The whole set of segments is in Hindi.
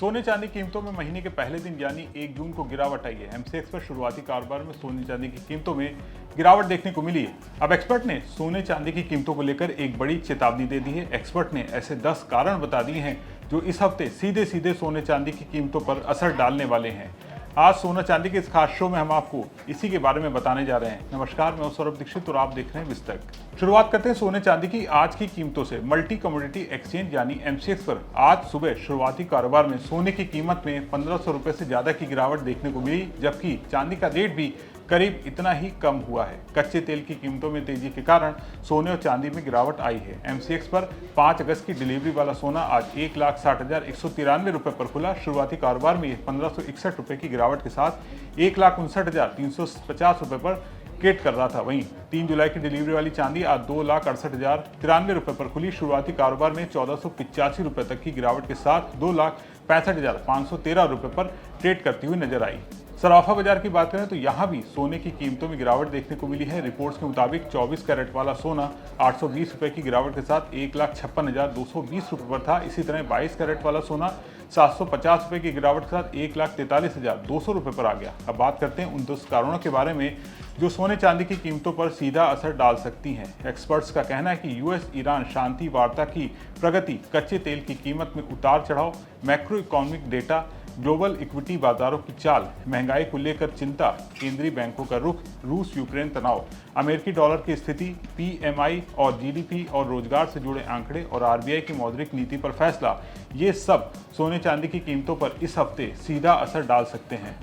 सोने चांदी कीमतों में महीने के पहले दिन यानी 1 जून को गिरावट आई है। एमसीएक्स पर शुरुआती कारोबार में सोने चांदी की कीमतों में गिरावट देखने को मिली है। अब एक्सपर्ट ने सोने चांदी की कीमतों को लेकर एक बड़ी चेतावनी दे दी है। एक्सपर्ट ने ऐसे 10 कारण बता दिए हैं जो इस हफ्ते सीधे सीधे सोने चांदी की कीमतों पर असर डालने वाले हैं। आज सोना चांदी के इस खास शो में हम आपको इसी के बारे में बताने जा रहे हैं। नमस्कार, मैं सौरभ दीक्षित और आप देख रहे हैं विस्तक। शुरुआत करते हैं सोने चांदी की आज की कीमतों से। मल्टी कमोडिटी एक्सचेंज यानी एमसीएक्स पर आज सुबह शुरुआती कारोबार में सोने की कीमत में 1500 रुपए से ज्यादा की गिरावट देखने को मिली, जबकि चांदी का रेट भी करीब इतना ही कम हुआ है। कच्चे तेल की कीमतों में तेजी के कारण सोने और चांदी में गिरावट आई है। एमसीएक्स पर 5 अगस्त की डिलीवरी वाला सोना आज 1,60,193 रुपए पर खुला। शुरुआती कारोबार में 1561 रुपए की गिरावट के साथ 1,59,350 रुपए पर ट्रेड कर रहा था। वहीं 3 जुलाई की डिलीवरी वाली चांदी आज 2,68,093 रुपए पर खुली। शुरुआती कारोबार में 1,485 रुपए तक की गिरावट के साथ 2,65,513 रुपए पर ट्रेड करती हुई नजर आई। सराफा बाजार की बात करें तो यहां भी सोने की कीमतों में गिरावट देखने को मिली है। रिपोर्ट्स के मुताबिक 24 कैरेट वाला सोना 820 रुपए की गिरावट के साथ 1,56,220 रुपए पर था। इसी तरह 22 कैरेट वाला सोना 750 रुपए की गिरावट के साथ 1,43,200 रुपए पर आ गया। अब बात करते हैं उन 10 कारणों के बारे में जो सोने चांदी की कीमतों पर सीधा असर डाल सकती हैं। एक्सपर्ट्स का कहना है कि यूएस ईरान शांति वार्ता की प्रगति, कच्चे तेल की कीमत में उतार चढ़ाव, macro economic data, global equity बाजारों की चाल, महंगाई को लेकर चिंता, केंद्रीय बैंकों का रुख, रूस यूक्रेन तनाव, अमेरिकी डॉलर की स्थिति, पीएमआई और जीडीपी और रोजगार से जुड़े आंकड़े और आरबीआई की मौद्रिक नीति पर फैसला, ये सब सोने चांदी की कीमतों पर इस हफ्ते सीधा असर डाल सकते हैं।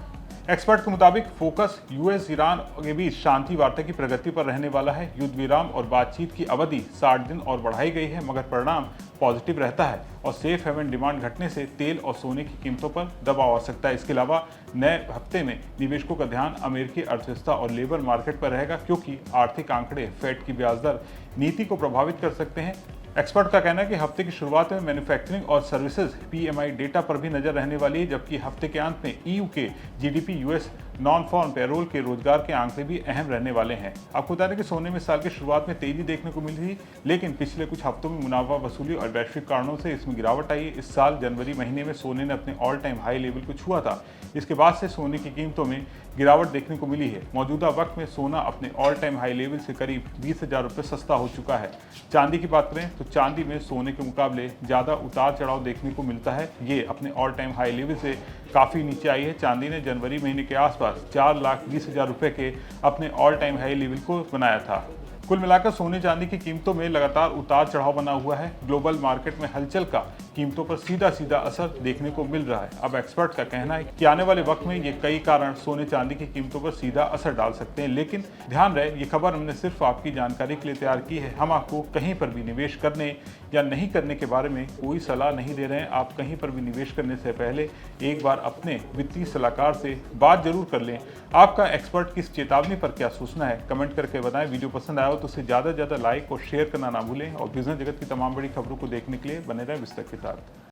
एक्सपर्ट के मुताबिक फोकस यूएस ईरान के बीच शांति वार्ता की प्रगति पर रहने वाला है। युद्ध विराम और बातचीत की अवधि 60 दिन और बढ़ाई गई है, मगर परिणाम पॉजिटिव रहता है और सेफ हेवन डिमांड घटने से तेल और सोने की कीमतों पर दबाव आ सकता है। इसके अलावा नए हफ्ते में निवेशकों का ध्यान अमेरिकी अर्थव्यवस्था और लेबर मार्केट पर रहेगा, क्योंकि आर्थिक आंकड़े फेड की ब्याज दर नीति को प्रभावित कर सकते हैं। एक्सपर्ट का कहना है कि हफ्ते की शुरुआत में मैन्युफैक्चरिंग और सर्विसेज पीएमआई डेटा पर भी नजर रहने वाली है, जबकि हफ्ते के अंत में ईयू के GDP, US non farm payroll के रोजगार के आंकड़े भी अहम रहने वाले हैं। आपको बता दें कि सोने में साल की शुरुआत में तेजी देखने को मिली थी, लेकिन पिछले कुछ हफ्तों में मुनाफा वसूली और वैश्विक कारणों से इसमें गिरावट आई है। इस साल जनवरी महीने में सोने ने अपने ऑल टाइम हाई लेवल को छुआ था। इसके बाद से सोने की कीमतों में गिरावट देखने को मिली है। मौजूदा वक्त में सोना अपने ऑल टाइम हाई लेवल से करीब 20,000 रुपये सस्ता हो चुका है। चांदी की बात करें तो चांदी में सोने के मुकाबले ज़्यादा उतार चढ़ाव देखने को मिलता है। ये अपने ऑल टाइम हाई लेवल से काफ़ी नीचे आई है। चांदी ने जनवरी महीने के आसपास 4,20,000 रुपये के अपने ऑल टाइम हाई लेवल को बनाया था। कुल मिलाकर सोने चांदी की कीमतों में लगातार उतार चढ़ाव बना हुआ है। ग्लोबल मार्केट में हलचल का कीमतों पर सीधा सीधा असर देखने को मिल रहा है। अब एक्सपर्ट का कहना है कि आने वाले वक्त में ये कई कारण सोने चांदी की कीमतों पर सीधा असर डाल सकते हैं, लेकिन ध्यान रहे ये खबर हमने सिर्फ आपकी जानकारी के लिए तैयार की है। हम आपको कहीं पर भी निवेश करने या नहीं करने के बारे में कोई सलाह नहीं दे रहे हैं। आप कहीं पर भी निवेश करने से पहले एक बार अपने वित्तीय सलाहकार से बात जरूर कर लें। आपका एक्सपर्ट की इस चेतावनी पर क्या सोचना है, कमेंट करके बताएं। वीडियो पसंद आया हो तो उसे ज़्यादा से ज़्यादा लाइक और शेयर करना ना भूलें और बिजनेस जगत की तमाम बड़ी खबरों को देखने के लिए बने रहें विस्तक के साथ।